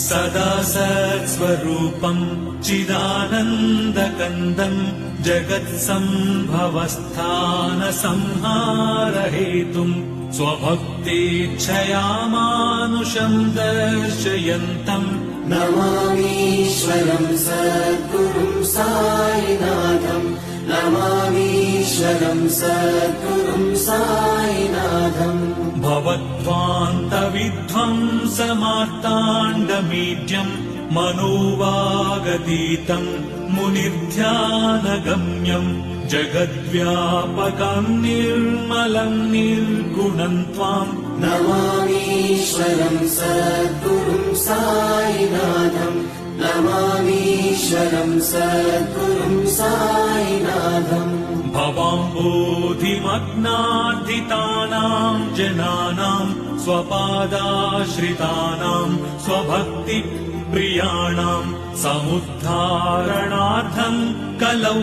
सदा सत्स्वरूपम् चिदानन्दकन्दम् जगत्सम्भवस्थानसंहारहेतुम् स्वभक्तेच्छया मानुषम् दर्शयन्तम् नमामीश्वरम् सद्गुरुम् साईनाथम् नमामीश्वरम् सद्गुरुम् साईनाथम् भवद्ध्वान्तविध्वंसमार्ताण्डमीड्यम् मनोवागतीतम् मुनिर्ध्यानगम्यम् जगद्व्यापकम् निर्मलम् निर्गुणम् त्वाम् नमामीश्वरम् सद्गुरुम् साईनाथम् नमामीश्वरम् सद्गुरुम् साईनाथम् भवाम्बोधिमग्नार्थितानाम् जनानाम् स्वपादाश्रितानाम् स्वभक्तिप्रियाणाम् समुद्धारणार्थम् कलौ